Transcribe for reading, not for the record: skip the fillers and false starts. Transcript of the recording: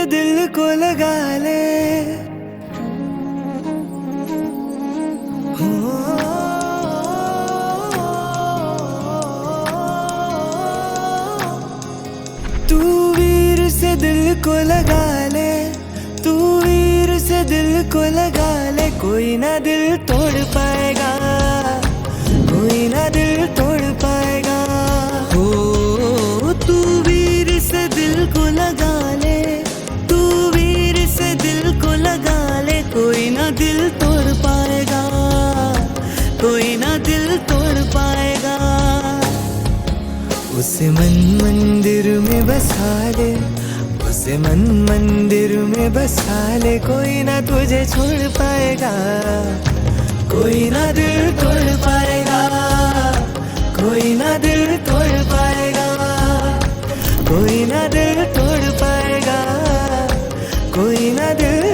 से दिल को लगा ले। तू वीर से दिल को लगा ले, तू वीर से दिल को लगा ले। कोई ना दिल तोड़ पाएगा, कोई ना दिल तोड़ पाएगा। हो तू वीर से दिल को लगा ले, तू वीर से दिल को लगा ले। कोई ना दिल तोड़ पाएगा, कोई ना दिल तोड़ पाएगा। उसे मन मंदिर में बसा ले, उसे मन मंदिर में बसा ले। कोई ना तुझे छोड़ पाएगा, कोई ना दिल तोड़ पाएगा, कोई ना दिल तोड़ पाएगा, कोई ना दिल तोड़ पाएगा, कोई ना दिल